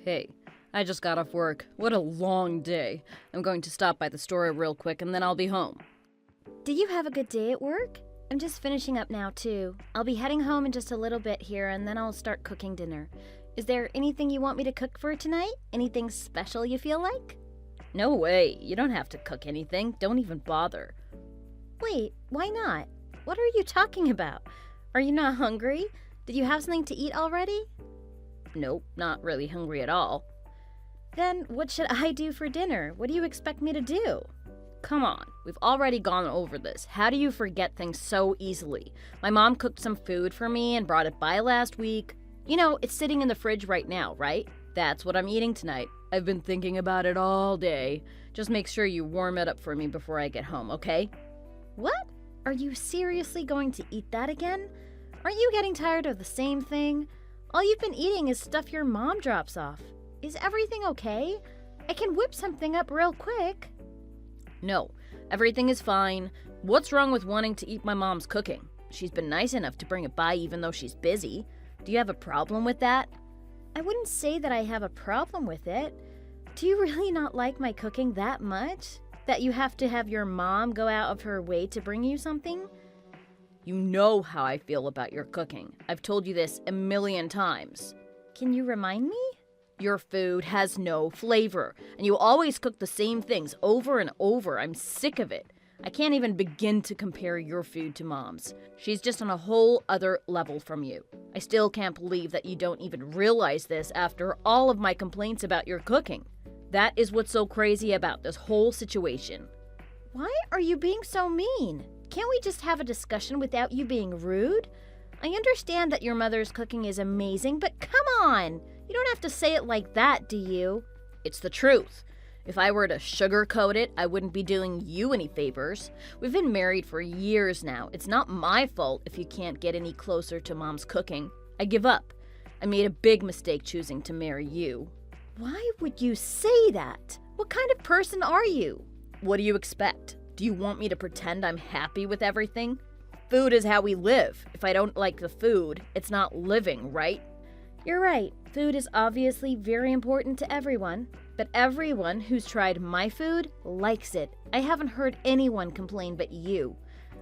Hey, I just got off work. What a long day. I'm going to stop by the store real quick and then I'll be home. Did you have a good day at work? I'm just finishing up now, too. I'll be heading home in just a little bit here, and then I'll start cooking dinner. Is there anything you want me to cook for tonight? Anything special you feel like? No way. You don't have to cook anything. Don't even bother. Wait, why not? What are you talking about? Are you not hungry? Did you have something to eat already? Nope, not really hungry at all. Then what should I do for dinner? What do you expect me to do? Come on, we've already gone over this. How do you forget things so easily? My mom cooked some food for me and brought it by last week. You know, it's sitting in the fridge right now, right? That's what I'm eating tonight. I've been thinking about it all day. Just make sure you warm it up for me before I get home, okay? What? Are you seriously going to eat that again? Aren't you getting tired of the same thing? All you've been eating is stuff your mom drops off. Is everything okay? I can whip something up real quick. No, everything is fine. What's wrong with wanting to eat my mom's cooking? She's been nice enough to bring it by even though she's busy. Do you have a problem with that? I wouldn't say that I have a problem with it. Do you really not like my cooking that much? That you have to have your mom go out of her way to bring you something? You know how I feel about your cooking. I've told you this a million times. Can you remind me? Your food has no flavor, and you always cook the same things over and over. I'm sick of it. I can't even begin to compare your food to Mom's. She's just on a whole other level from you. I still can't believe that you don't even realize this after all of my complaints about your cooking. That is what's so crazy about this whole situation. Why are you being so mean? Can't we just have a discussion without you being rude? I understand that your mother's cooking is amazing, but come on! You don't have to say it like that, do you? It's the truth. If I were to sugarcoat it, I wouldn't be doing you any favors. We've been married for years now. It's not my fault if you can't get any closer to Mom's cooking. I give up. I made a big mistake choosing to marry you. Why would you say that? What kind of person are you? What do you expect? Do you want me to pretend I'm happy with everything? Food is how we live. If I don't like the food, it's not living, right? You're right. Food is obviously very important to everyone, but everyone who's tried my food likes it. I haven't heard anyone complain but you.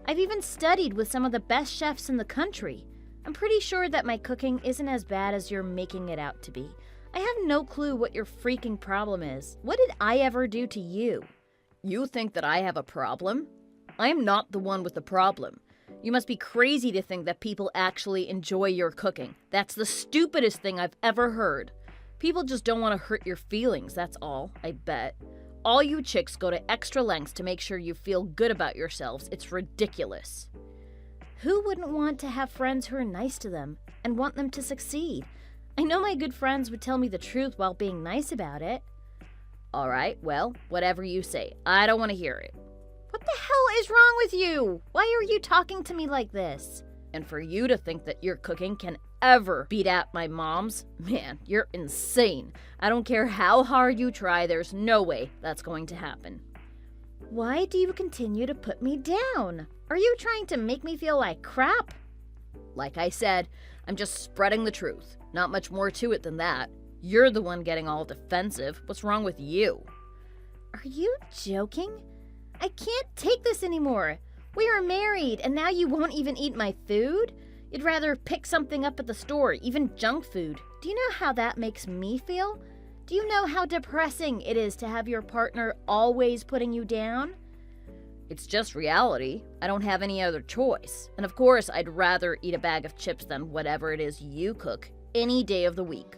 I've even studied with some of the best chefs in the country. I'm pretty sure that my cooking isn't as bad as you're making it out to be. I have no clue what your freaking problem is. What did I ever do to you? You think that I have a problem? I am not the one with the problem. You must be crazy to think that people actually enjoy your cooking. That's the stupidest thing I've ever heard. People just don't want to hurt your feelings, that's all, I bet. All you chicks go to extra lengths to make sure you feel good about yourselves. It's ridiculous. Who wouldn't want to have friends who are nice to them and want them to succeed? I know my good friends would tell me the truth while being nice about it. All right, well, whatever you say. I don't want to hear it. What the hell is wrong with you? Why are you talking to me like this? And for you to think that your cooking can ever beat out my mom's, man, you're insane. I don't care how hard you try, there's no way that's going to happen. Why do you continue to put me down? Are you trying to make me feel like crap? Like I said, I'm just spreading the truth. Not much more to it than that. You're the one getting all defensive. What's wrong with you? Are you joking? I can't take this anymore. We are married, and now you won't even eat my food? You'd rather pick something up at the store, even junk food. Do you know how that makes me feel? Do you know how depressing it is to have your partner always putting you down? It's just reality. I don't have any other choice. And of course, I'd rather eat a bag of chips than whatever it is you cook any day of the week.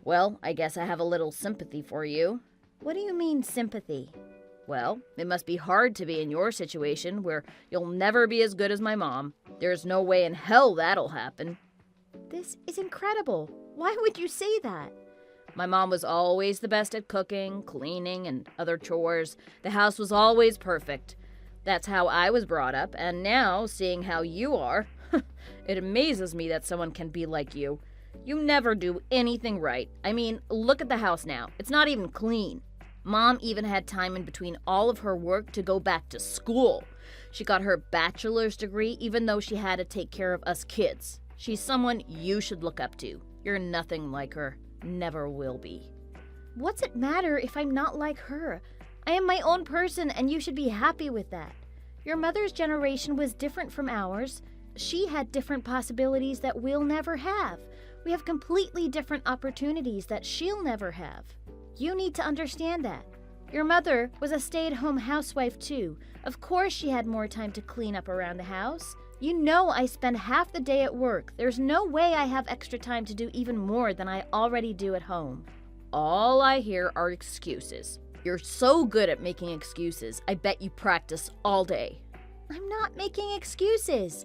Well, I guess I have a little sympathy for you. What do you mean, sympathy? Well, it must be hard to be in your situation where you'll never be as good as my mom. There's no way in hell that'll happen. This is incredible. Why would you say that? My mom was always the best at cooking, cleaning, and other chores. The house was always perfect. That's how I was brought up, and now, seeing how you are, it amazes me that someone can be like you. You never do anything right. I mean, look at the house now. It's not even clean. Mom even had time in between all of her work to go back to school. She got her bachelor's degree even though she had to take care of us kids. She's someone you should look up to. You're nothing like her. never will be. What's it matter if I'm not like her? I am my own person, and you should be happy with that. Your mother's generation was different from ours. She had different possibilities that we'll never have. We have completely different opportunities that she'll never have. You need to understand that. Your mother was a stay-at-home housewife too. Of course she had more time to clean up around the house. You know I spend half the day at work. There's no way I have extra time to do even more than I already do at home. All I hear are excuses. You're so good at making excuses. I bet you practice all day. I'm not making excuses.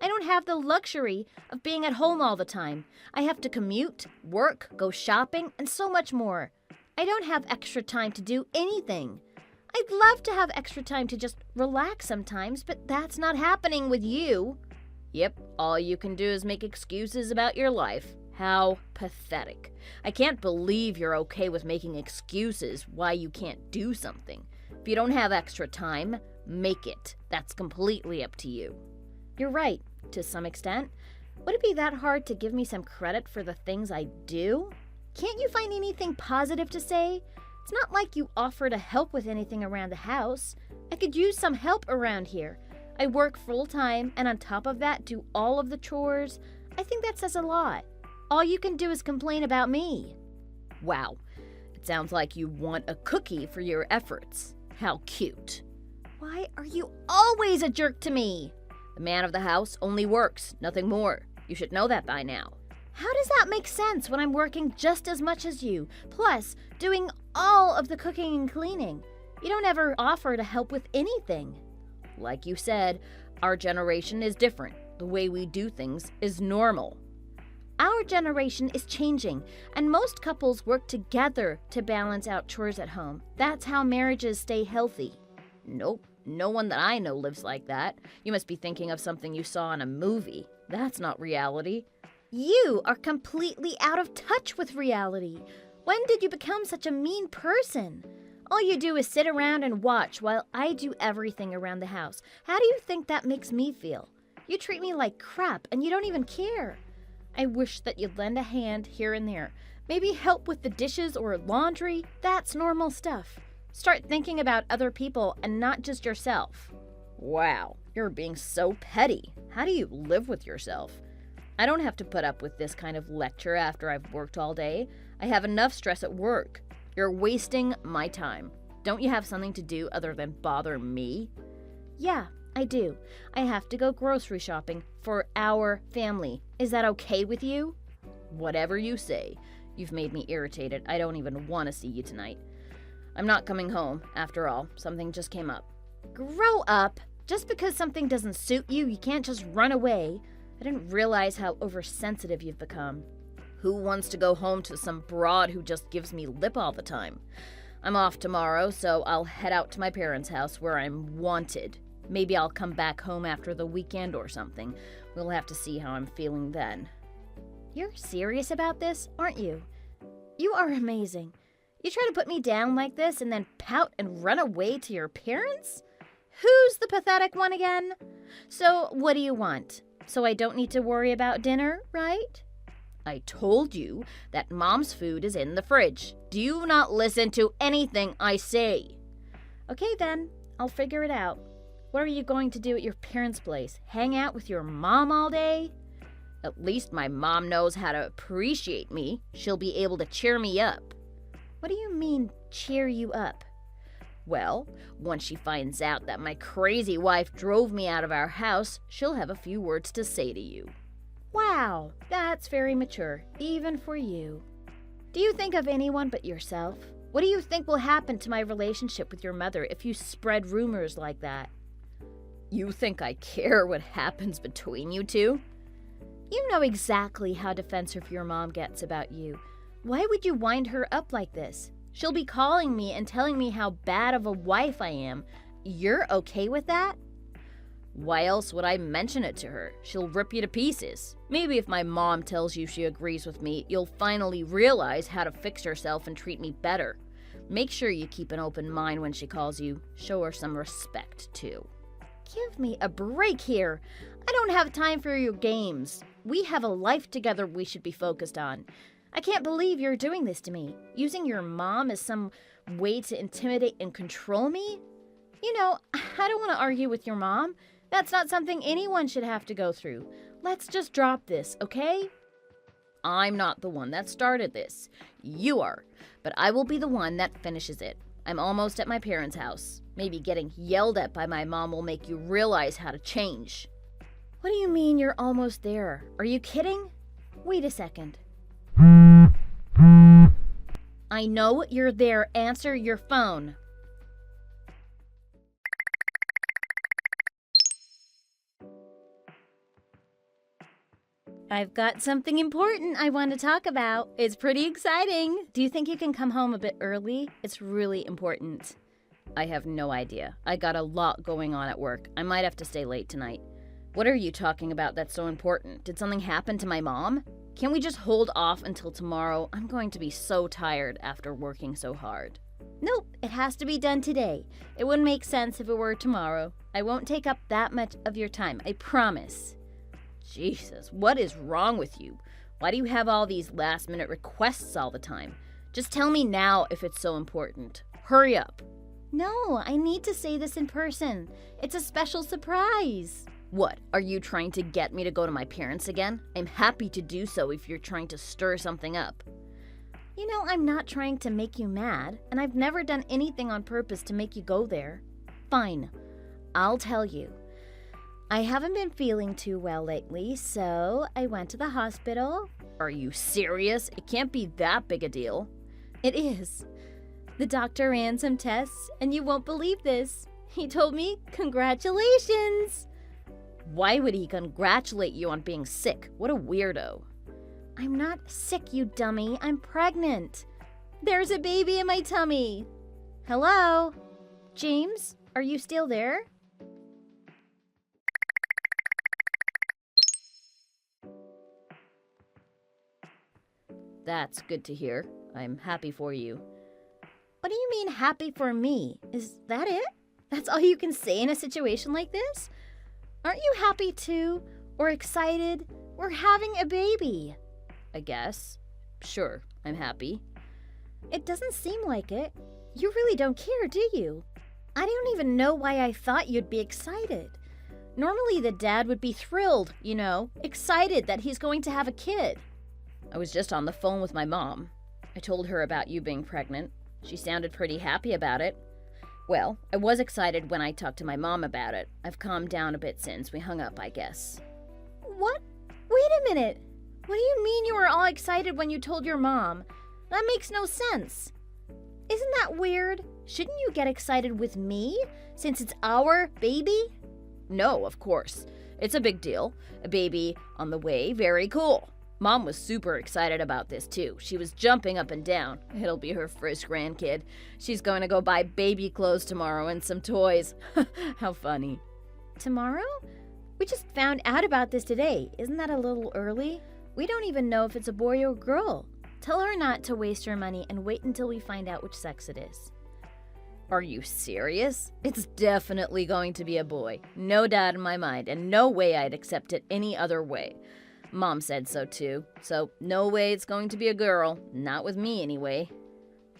I don't have the luxury of being at home all the time. I have to commute, work, go shopping, and so much more. I don't have extra time to do anything. I'd love to have extra time to just relax sometimes, but that's not happening with you. Yep, all you can do is make excuses about your life. How pathetic. I can't believe you're okay with making excuses why you can't do something. If you don't have extra time, make it. That's completely up to you. You're right, to some extent. Would it be that hard to give me some credit for the things I do? Can't you find anything positive to say? It's not like you offer to help with anything around the house. I could use some help around here. I work full-time, and on top of that, do all of the chores. I think that says a lot. All you can do is complain about me. Wow, it sounds like you want a cookie for your efforts. How cute. Why are you always a jerk to me? The man of the house only works, nothing more. You should know that by now. How does that make sense when I'm working just as much as you, plus doing all of the cooking and cleaning? You don't ever offer to help with anything. Like you said, our generation is different. The way we do things is normal. Our generation is changing, and most couples work together to balance out chores at home. That's how marriages stay healthy. Nope, no one that I know lives like that. You must be thinking of something you saw in a movie. That's not reality. You are completely out of touch with reality. When did you become such a mean person? All you do is sit around and watch while I do everything around the house. How do you think that makes me feel? You treat me like crap, and you don't even care. I wish that you'd lend a hand here and there. Maybe help with the dishes or laundry. That's normal stuff. Start thinking about other people and not just yourself. Wow, you're being so petty. How do you live with yourself? I don't have to put up with this kind of lecture after I've worked all day. I have enough stress at work. You're wasting my time. Don't you have something to do other than bother me? Yeah, I do. I have to go grocery shopping for our family. Is that okay with you? Whatever you say. You've made me irritated. I don't even want to see you tonight. I'm not coming home. After all, something just came up. Grow up. Just because something doesn't suit you, you can't just run away. I didn't realize how oversensitive you've become. Who wants to go home to some broad who just gives me lip all the time? I'm off tomorrow, so I'll head out to my parents' house where I'm wanted. Maybe I'll come back home after the weekend or something. We'll have to see how I'm feeling then. You're serious about this, aren't you? You are amazing. You try to put me down like this and then pout and run away to your parents? Who's the pathetic one again? So, what do you want? So I don't need to worry about dinner, right? I told you that Mom's food is in the fridge. Do you not listen to anything I say? Okay then, I'll figure it out. What are you going to do at your parents' place? Hang out with your mom all day? At least my mom knows how to appreciate me. She'll be able to cheer me up. What do you mean, cheer you up? Well, once she finds out that my crazy wife drove me out of our house, she'll have a few words to say to you. Wow, that's very mature, even for you. Do you think of anyone but yourself? What do you think will happen to my relationship with your mother if you spread rumors like that? You think I care what happens between you two? You know exactly how defensive your mom gets about you. Why would you wind her up like this? She'll be calling me and telling me how bad of a wife I am. You're okay with that? Why else would I mention it to her? She'll rip you to pieces. Maybe if my mom tells you she agrees with me, you'll finally realize how to fix yourself and treat me better. Make sure you keep an open mind when she calls you. Show her some respect, too. Give me a break here. I don't have time for your games. We have a life together we should be focused on. I can't believe you're doing this to me. Using your mom as some way to intimidate and control me? You know, I don't want to argue with your mom. That's not something anyone should have to go through. Let's just drop this, okay? I'm not the one that started this. You are. But I will be the one that finishes it. I'm almost at my parents' house. Maybe getting yelled at by my mom will make you realize how to change. What do you mean you're almost there? Are you kidding? Wait a second. I know you're there. Answer your phone. I've got something important I want to talk about. It's pretty exciting. Do you think you can come home a bit early? It's really important. I have no idea. I got a lot going on at work. I might have to stay late tonight. What are you talking about that's so important? Did something happen to my mom? Can't we just hold off until tomorrow? I'm going to be so tired after working so hard. Nope, it has to be done today. It wouldn't make sense if it were tomorrow. I won't take up that much of your time, I promise. Jesus, what is wrong with you? Why do you have all these last-minute requests all the time? Just tell me now if it's so important. Hurry up. No, I need to say this in person. It's a special surprise. What, are you trying to get me to go to my parents again? I'm happy to do so if you're trying to stir something up. You know, I'm not trying to make you mad, and I've never done anything on purpose to make you go there. Fine, I'll tell you. I haven't been feeling too well lately, so I went to the hospital. Are you serious? It can't be that big a deal. It is. The doctor ran some tests, and you won't believe this. He told me, congratulations! Why would he congratulate you on being sick? What a weirdo. I'm not sick, you dummy. I'm pregnant. There's a baby in my tummy. Hello? James, are you still there? That's good to hear. I'm happy for you. What do you mean happy for me? Is that it? That's all you can say in a situation like this? Aren't you happy too? Or excited? We're having a baby. I guess. Sure, I'm happy. It doesn't seem like it. You really don't care, do you? I don't even know why I thought you'd be excited. Normally the dad would be thrilled, you know, excited that he's going to have a kid. I was just on the phone with my mom. I told her about you being pregnant. She sounded pretty happy about it. Well, I was excited when I talked to my mom about it. I've calmed down a bit since we hung up, I guess. What? Wait a minute. What do you mean you were all excited when you told your mom? That makes no sense. Isn't that weird? Shouldn't you get excited with me, since it's our baby? No, of course. It's a big deal. A baby on the way, very cool. Mom was super excited about this too. She was jumping up and down. It'll be her first grandkid. She's going to go buy baby clothes tomorrow and some toys. How funny. Tomorrow? We just found out about this today. Isn't that a little early? We don't even know if it's a boy or girl. Tell her not to waste her money and wait until we find out which sex it is. Are you serious? It's definitely going to be a boy. No doubt in my mind, and no way I'd accept it any other way. Mom said so too, so no way it's going to be a girl. Not with me anyway.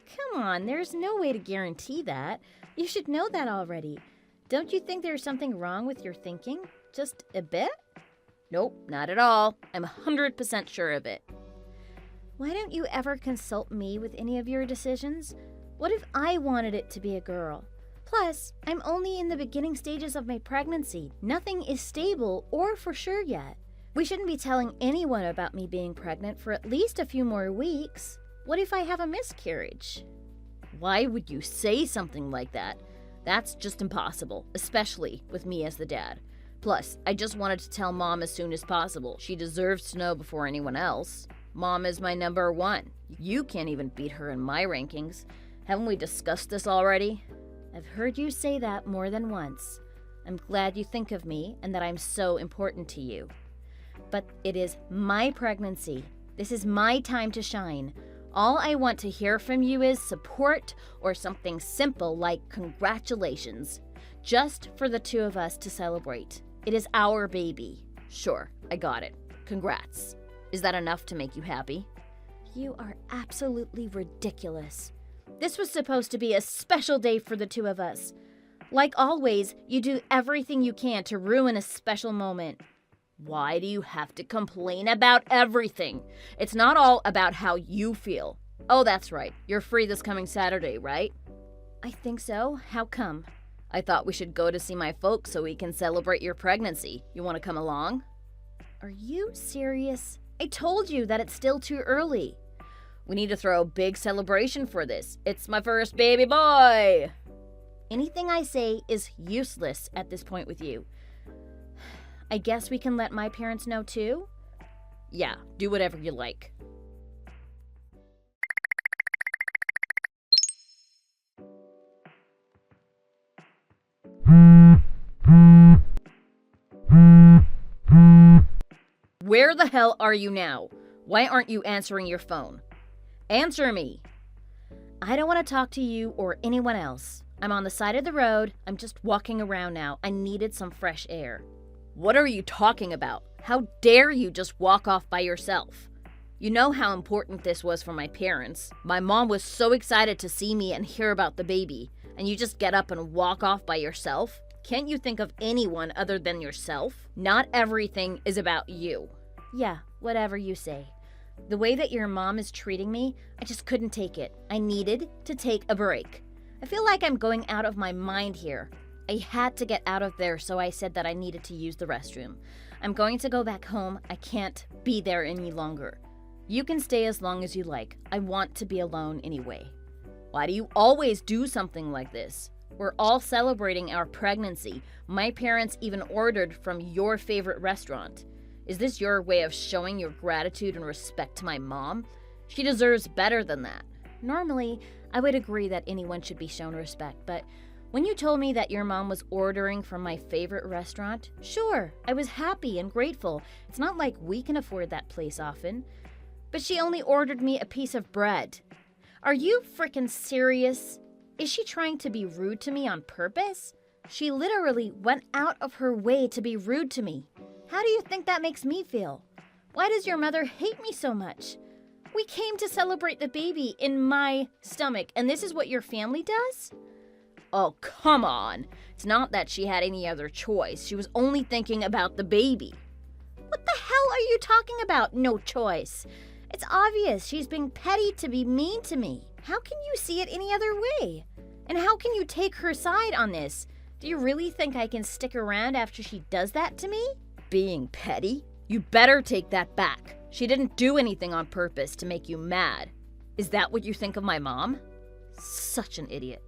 Come on, there's no way to guarantee that. You should know that already. Don't you think there's something wrong with your thinking? Just a bit? Nope, not at all. I'm 100% sure of it. Why don't you ever consult me with any of your decisions? What if I wanted it to be a girl? Plus, I'm only in the beginning stages of my pregnancy. Nothing is stable or for sure yet. We shouldn't be telling anyone about me being pregnant for at least a few more weeks. What if I have a miscarriage? Why would you say something like that? That's just impossible, especially with me as the dad. Plus, I just wanted to tell Mom as soon as possible. She deserves to know before anyone else. Mom is my number one. You can't even beat her in my rankings. Haven't we discussed this already? I've heard you say that more than once. I'm glad you think of me and that I'm so important to you. But it is my pregnancy. This is my time to shine. All I want to hear from you is support or something simple like congratulations. Just for the two of us to celebrate. It is our baby. Sure, I got it. Congrats. Is that enough to make you happy? You are absolutely ridiculous. This was supposed to be a special day for the two of us. Like always, you do everything you can to ruin a special moment. Why do you have to complain about everything? It's not all about how you feel. Oh, that's right. You're free this coming Saturday, right? I think so. How come? I thought we should go to see my folks so we can celebrate your pregnancy. You want to come along? Are you serious? I told you that it's still too early. We need to throw a big celebration for this. It's my first baby boy! Anything I say is useless at this point with you. I guess we can let my parents know too? Yeah, do whatever you like. Where the hell are you now? Why aren't you answering your phone? Answer me! I don't want to talk to you or anyone else. I'm on the side of the road. I'm just walking around now. I needed some fresh air. What are you talking about? How dare you just walk off by yourself? You know how important this was for my parents. My mom was so excited to see me and hear about the baby, and you just get up and walk off by yourself? Can't you think of anyone other than yourself? Not everything is about you. Yeah, whatever you say. The way that your mom is treating me, I just couldn't take it. I needed to take a break. I feel like I'm going out of my mind here. I had to get out of there, so I said that I needed to use the restroom. I'm going to go back home. I can't be there any longer. You can stay as long as you like. I want to be alone anyway. Why do you always do something like this? We're all celebrating our pregnancy. My parents even ordered from your favorite restaurant. Is this your way of showing your gratitude and respect to my mom? She deserves better than that. Normally, I would agree that anyone should be shown respect, but when you told me that your mom was ordering from my favorite restaurant, sure, I was happy and grateful. It's not like we can afford that place often. But she only ordered me a piece of bread. Are you frickin' serious? Is she trying to be rude to me on purpose? She literally went out of her way to be rude to me. How do you think that makes me feel? Why does your mother hate me so much? We came to celebrate the baby in my stomach, and this is what your family does? Oh, come on. It's not that she had any other choice. She was only thinking about the baby. What the hell are you talking about, no choice? It's obvious she's being petty to be mean to me. How can you see it any other way? And how can you take her side on this? Do you really think I can stick around after she does that to me? Being petty? You better take that back. She didn't do anything on purpose to make you mad. Is that what you think of my mom? Such an idiot.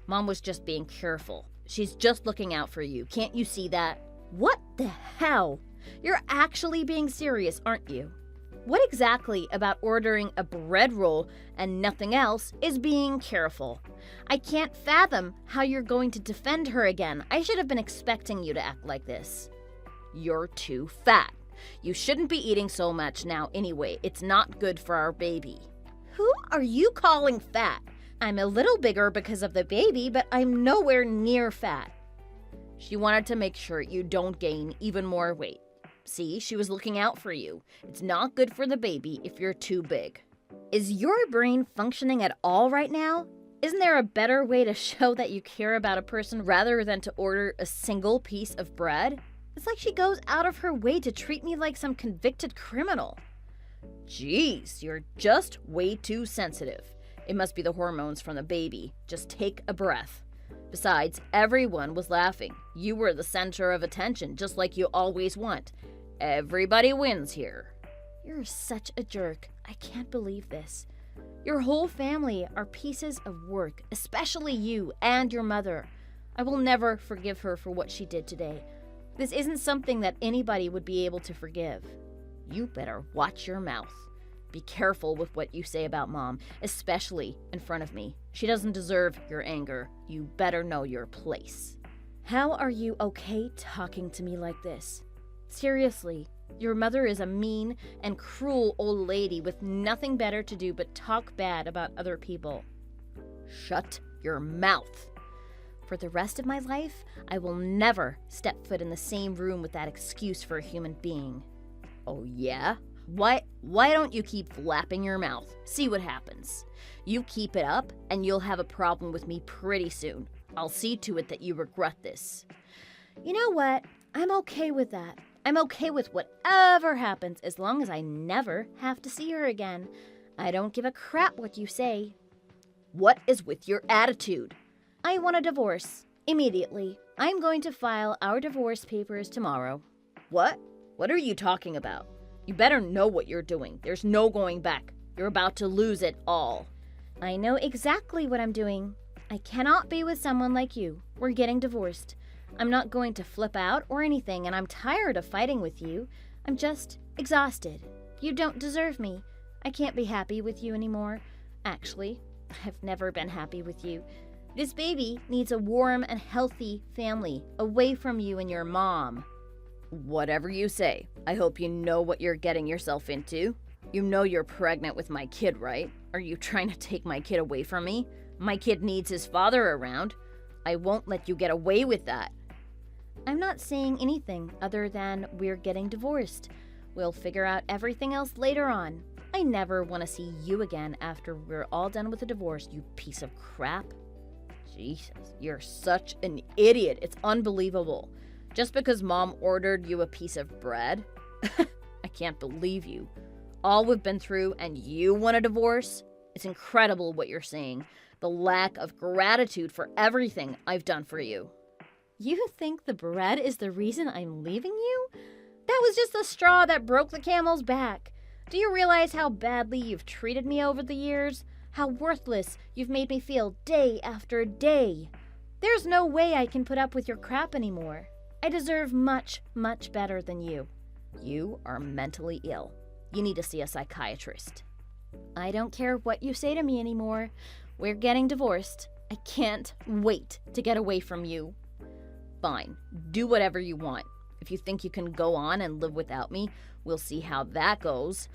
Mom was just being careful. She's just looking out for you. Can't you see that? What the hell? You're actually being serious, aren't you? What exactly about ordering a bread roll and nothing else is being careful? I can't fathom how you're going to defend her again. I should have been expecting you to act like this. You're too fat. You shouldn't be eating so much now anyway. It's not good for our baby. Who are you calling fat? I'm a little bigger because of the baby, but I'm nowhere near fat. She wanted to make sure you don't gain even more weight. See, she was looking out for you. It's not good for the baby if you're too big. Is your brain functioning at all right now? Isn't there a better way to show that you care about a person rather than to order a single piece of bread? It's like she goes out of her way to treat me like some convicted criminal. Jeez, you're just way too sensitive. It must be the hormones from the baby. Just take a breath. Besides, everyone was laughing. You were the center of attention, just like you always want. Everybody wins here. You're such a jerk. I can't believe this. Your whole family are pieces of work, especially you and your mother. I will never forgive her for what she did today. This isn't something that anybody would be able to forgive. You better watch your mouth. Be careful with what you say about Mom, especially in front of me. She doesn't deserve your anger. You better know your place. How are you okay talking to me like this? Seriously, your mother is a mean and cruel old lady with nothing better to do but talk bad about other people. Shut your mouth. For the rest of my life, I will never step foot in the same room with that excuse for a human being. Oh yeah? Why don't you keep flapping your mouth? See what happens. You keep it up, and you'll have a problem with me pretty soon. I'll see to it that you regret this. You know what? I'm okay with that. I'm okay with whatever happens as long as I never have to see her again. I don't give a crap what you say. What is with your attitude? I want a divorce. Immediately. I'm going to file our divorce papers tomorrow. What? What are you talking about? You better know what you're doing. There's no going back. You're about to lose it all. I know exactly what I'm doing. I cannot be with someone like you. We're getting divorced. I'm not going to flip out or anything, and I'm tired of fighting with you. I'm just exhausted. You don't deserve me. I can't be happy with you anymore. Actually, I've never been happy with you. This baby needs a warm and healthy family, away from you and your mom. Whatever you say. I hope you know what you're getting yourself into. You know you're pregnant with my kid, right? Are you trying to take my kid away from me? My kid needs his father around. I won't let you get away with that. I'm not saying anything other than we're getting divorced. We'll figure out everything else later on. I never want to see you again after we're all done with the divorce, you piece of crap. Jesus, you're such an idiot. It's unbelievable. Just because Mom ordered you a piece of bread? I can't believe you. All we've been through and you want a divorce? It's incredible what you're saying. The lack of gratitude for everything I've done for you. You think the bread is the reason I'm leaving you? That was just the straw that broke the camel's back. Do you realize how badly you've treated me over the years? How worthless you've made me feel day after day? There's no way I can put up with your crap anymore. I deserve much, much better than you. You are mentally ill. You need to see a psychiatrist. I don't care what you say to me anymore. We're getting divorced. I can't wait to get away from you. Fine. Do whatever you want. If you think you can go on and live without me, we'll see how that goes.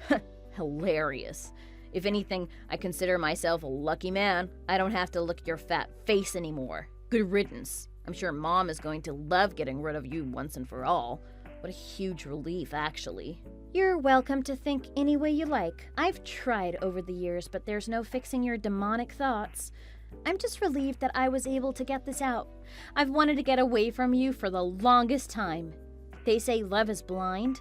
Hilarious. If anything, I consider myself a lucky man. I don't have to look at your fat face anymore. Good riddance. I'm sure Mom is going to love getting rid of you once and for all. What a huge relief, actually. You're welcome to think any way you like. I've tried over the years, but there's no fixing your demonic thoughts. I'm just relieved that I was able to get this out. I've wanted to get away from you for the longest time. They say love is blind.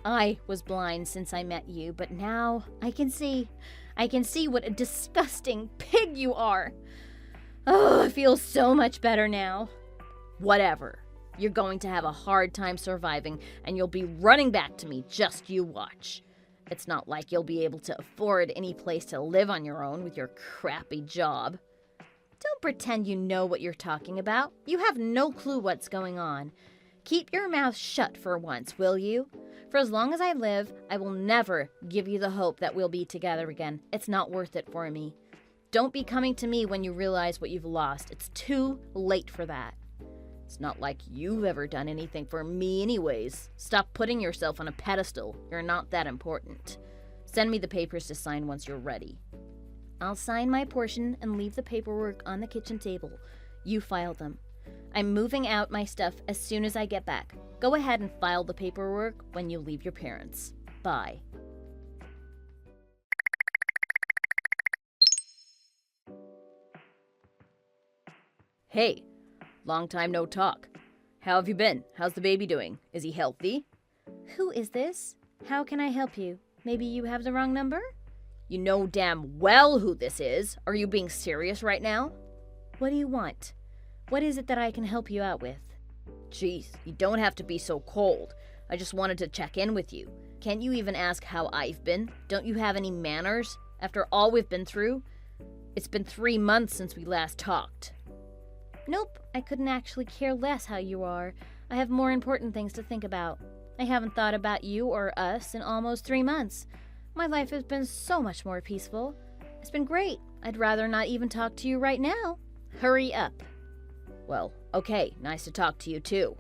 I was blind since I met you, but now I can see. I can see what a disgusting pig you are. Oh, I feel so much better now. Whatever. You're going to have a hard time surviving, and you'll be running back to me, just you watch. It's not like you'll be able to afford any place to live on your own with your crappy job. Don't pretend you know what you're talking about. You have no clue what's going on. Keep your mouth shut for once, will you? For as long as I live, I will never give you the hope that we'll be together again. It's not worth it for me. Don't be coming to me when you realize what you've lost. It's too late for that. It's not like you've ever done anything for me anyways. Stop putting yourself on a pedestal. You're not that important. Send me the papers to sign once you're ready. I'll sign my portion and leave the paperwork on the kitchen table. You file them. I'm moving out my stuff as soon as I get back. Go ahead and file the paperwork when you leave your parents. Bye. Hey, long time no talk. How have you been? How's the baby doing? Is he healthy? Who is this? How can I help you? Maybe you have the wrong number? You know damn well who this is. Are you being serious right now? What do you want? What is it that I can help you out with? Jeez, you don't have to be so cold. I just wanted to check in with you. Can't you even ask how I've been? Don't you have any manners? After all we've been through? It's been 3 months since we last talked. Nope, I couldn't actually care less how you are. I have more important things to think about. I haven't thought about you or us in almost 3 months. My life has been so much more peaceful. It's been great. I'd rather not even talk to you right now. Hurry up. Well, okay, nice to talk to you too.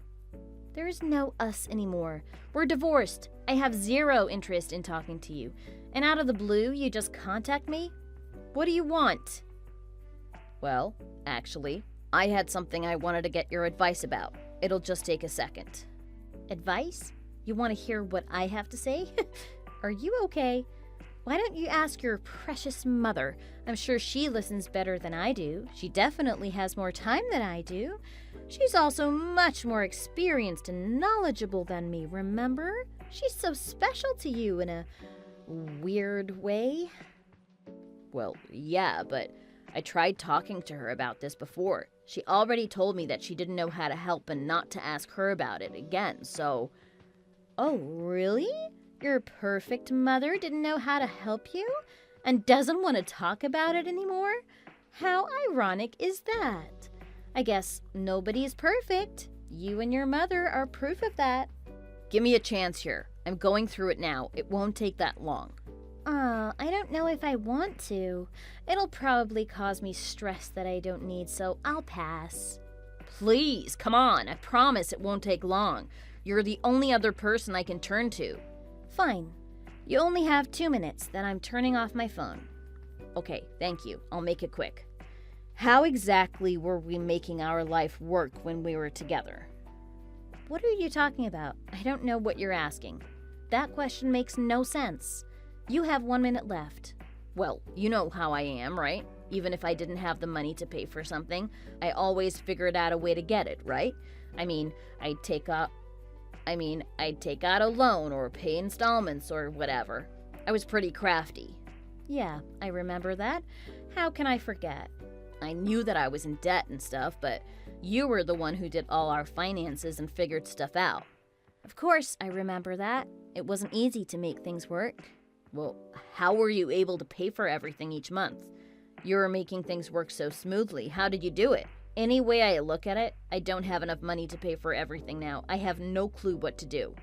There is no us anymore. We're divorced. I have zero interest in talking to you. And out of the blue, you just contact me? What do you want? Well, actually, I had something I wanted to get your advice about. It'll just take a second. Advice? You want to hear what I have to say? are you okay? Why don't you ask your precious mother? I'm sure she listens better than I do. She definitely has more time than I do. She's also much more experienced and knowledgeable than me, remember? She's so special to you in a weird way. Well, yeah, but I tried talking to her about this before. She already told me that she didn't know how to help and not to ask her about it again, so... Oh, really? Your perfect mother didn't know how to help you and doesn't want to talk about it anymore? How ironic is that? I guess nobody's perfect. You and your mother are proof of that. Give me a chance here. I'm going through it now. It won't take that long. I don't know if I want to. It'll probably cause me stress that I don't need, so I'll pass. Please, come on. I promise it won't take long. You're the only other person I can turn to. Fine. You only have 2 minutes, then I'm turning off my phone. Okay, thank you. I'll make it quick. How exactly were we making our life work when we were together? What are you talking about? I don't know what you're asking. That question makes no sense. You have 1 minute left. Well, you know how I am, right? Even if I didn't have the money to pay for something, I always figured out a way to get it, right? I'd take out a loan or pay installments or whatever. I was pretty crafty. Yeah, I remember that. How can I forget? I knew that I was in debt and stuff, but you were the one who did all our finances and figured stuff out. Of course, I remember that. It wasn't easy to make things work. Well, how were you able to pay for everything each month? You were making things work so smoothly. How did you do it? Any way I look at it, I don't have enough money to pay for everything now. I have no clue what to do.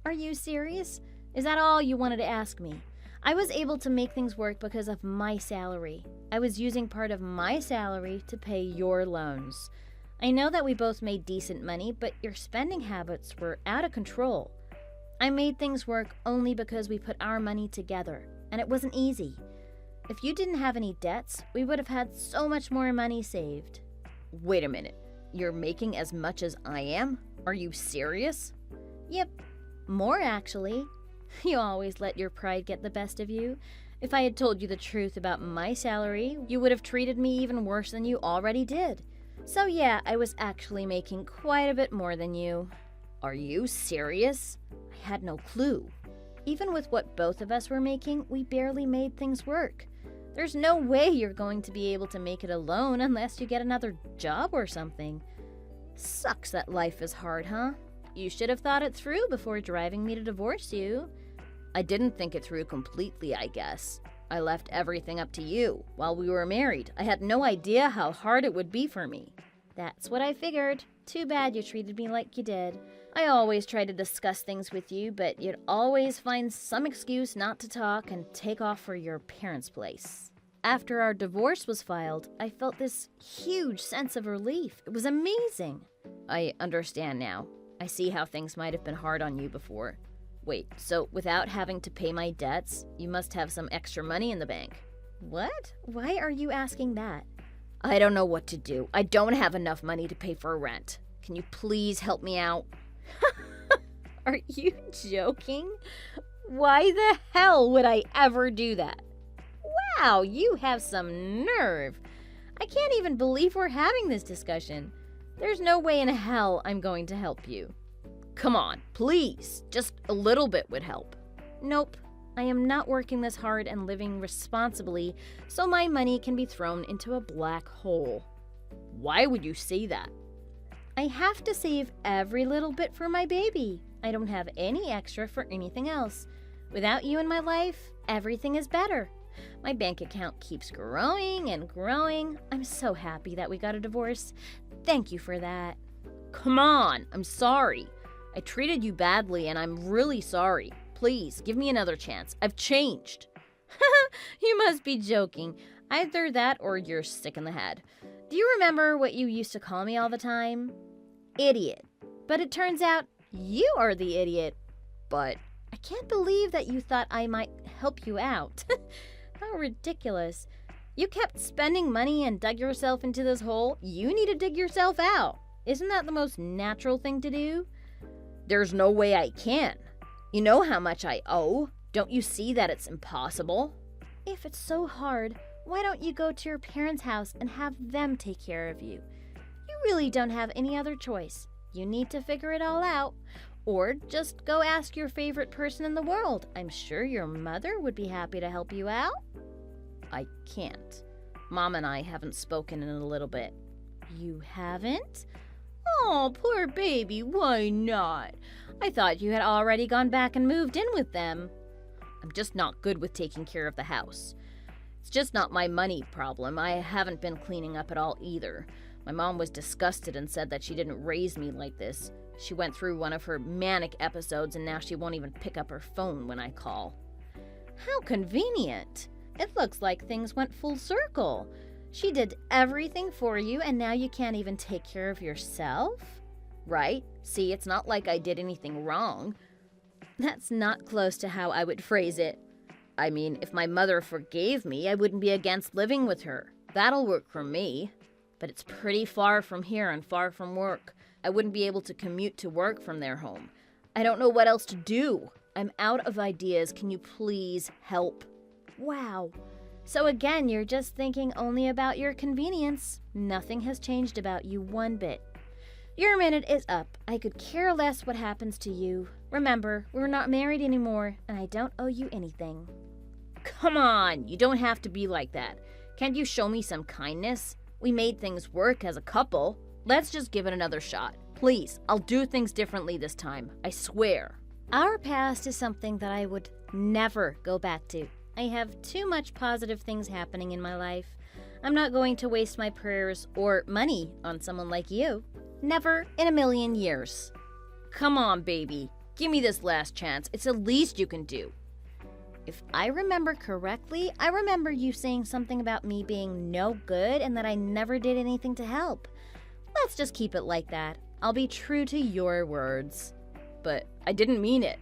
Are you serious? Is that all you wanted to ask me? I was able to make things work because of my salary. I was using part of my salary to pay your loans. I know that we both made decent money, but your spending habits were out of control. I made things work only because we put our money together, and it wasn't easy. If you didn't have any debts, we would have had so much more money saved. Wait a minute. You're making as much as I am? Are you serious? Yep. More, actually. You always let your pride get the best of you. If I had told you the truth about my salary, you would have treated me even worse than you already did. So yeah, I was actually making quite a bit more than you. Are you serious? I had no clue. Even with what both of us were making, we barely made things work. There's no way you're going to be able to make it alone unless you get another job or something. Sucks that life is hard, huh? You should have thought it through before driving me to divorce you. I didn't think it through completely, I guess. I left everything up to you while we were married. I had no idea how hard it would be for me. That's what I figured. Too bad you treated me like you did. I always try to discuss things with you, but you'd always find some excuse not to talk and take off for your parents' place. After our divorce was filed, I felt this huge sense of relief. It was amazing. I understand now. I see how things might have been hard on you before. Wait, so without having to pay my debts, you must have some extra money in the bank. What? Why are you asking that? I don't know what to do. I don't have enough money to pay for rent. Can you please help me out? Are you joking? Why the hell would I ever do that? Wow, you have some nerve. I can't even believe we're having this discussion. There's no way in hell I'm going to help you. Come on, please. Just a little bit would help. Nope. I am not working this hard and living responsibly, so my money can be thrown into a black hole. Why would you say that? I have to save every little bit for my baby. I don't have any extra for anything else. Without you in my life, everything is better. My bank account keeps growing and growing. I'm so happy that we got a divorce. Thank you for that. Come on, I'm sorry. I treated you badly and I'm really sorry. Please, give me another chance. I've changed. You must be joking. Either that or you're sick in the head. Do you remember what you used to call me all the time? Idiot. But it turns out you are the idiot. But I can't believe that you thought I might help you out. How ridiculous. You kept spending money and dug yourself into this hole. You need to dig yourself out. Isn't that the most natural thing to do? There's no way I can. You know how much I owe. Don't you see that it's impossible? If it's so hard, why don't you go to your parents' house and have them take care of you? You really don't have any other choice. You need to figure it all out. Or just go ask your favorite person in the world. I'm sure your mother would be happy to help you out. I can't. Mom and I haven't spoken in a little bit. You haven't? Oh, poor baby, why not? I thought you had already gone back and moved in with them. I'm just not good with taking care of the house. It's just not my money problem. I haven't been cleaning up at all either. My mom was disgusted and said that she didn't raise me like this. She went through one of her manic episodes and now she won't even pick up her phone when I call. How convenient. It looks like things went full circle. She did everything for you and now you can't even take care of yourself? Right? See, it's not like I did anything wrong. That's not close to how I would phrase it. I mean, if my mother forgave me, I wouldn't be against living with her. That'll work for me. But it's pretty far from here and far from work. I wouldn't be able to commute to work from their home. I don't know what else to do. I'm out of ideas. Can you please help? Wow. So again, you're just thinking only about your convenience. Nothing has changed about you one bit. Your minute is up. I could care less what happens to you. Remember, we're not married anymore, and I don't owe you anything. Come on, you don't have to be like that. Can't you show me some kindness? We made things work as a couple. Let's just give it another shot. Please, I'll do things differently this time. I swear. Our past is something that I would never go back to. I have too much positive things happening in my life. I'm not going to waste my prayers or money on someone like you. Never in a million years. Come on, baby. Give me this last chance. It's the least you can do. If I remember correctly, I remember you saying something about me being no good and that I never did anything to help. Let's just keep it like that. I'll be true to your words. But I didn't mean it.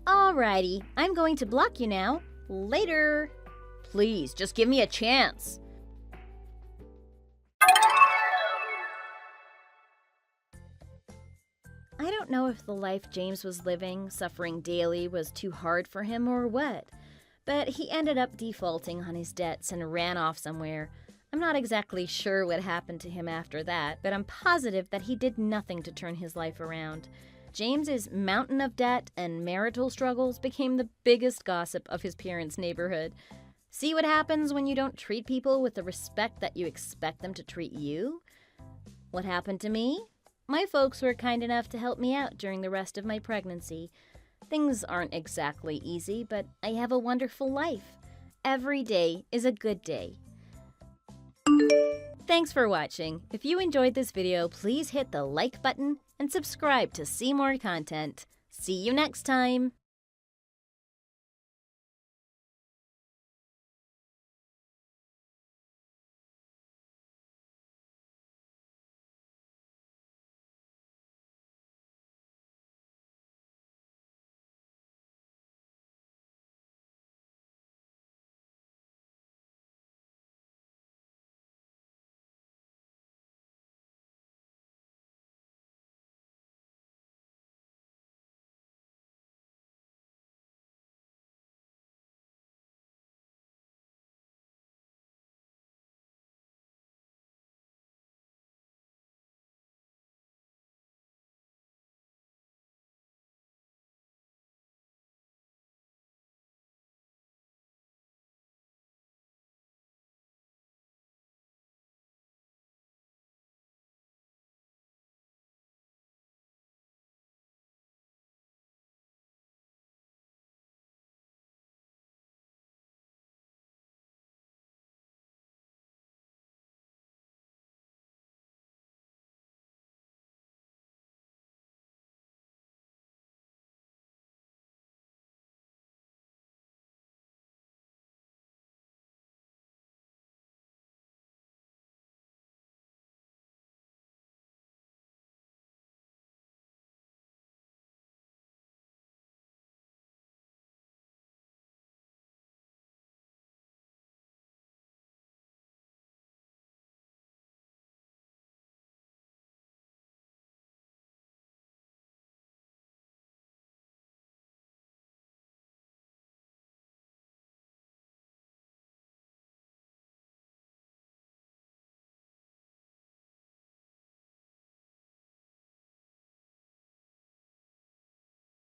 Alrighty, I'm going to block you now. Later. Please, just give me a chance. I don't know if the life James was living, suffering daily, was too hard for him or what, but he ended up defaulting on his debts and ran off somewhere. I'm not exactly sure what happened to him after that, but I'm positive that he did nothing to turn his life around. James's mountain of debt and marital struggles became the biggest gossip of his parents' neighborhood. See what happens when you don't treat people with the respect that you expect them to treat you? What happened to me? My folks were kind enough to help me out during the rest of my pregnancy. Things aren't exactly easy, but I have a wonderful life. Every day is a good day. Thanks for watching. If you enjoyed this video, please hit the like button and subscribe to see more content. See you next time!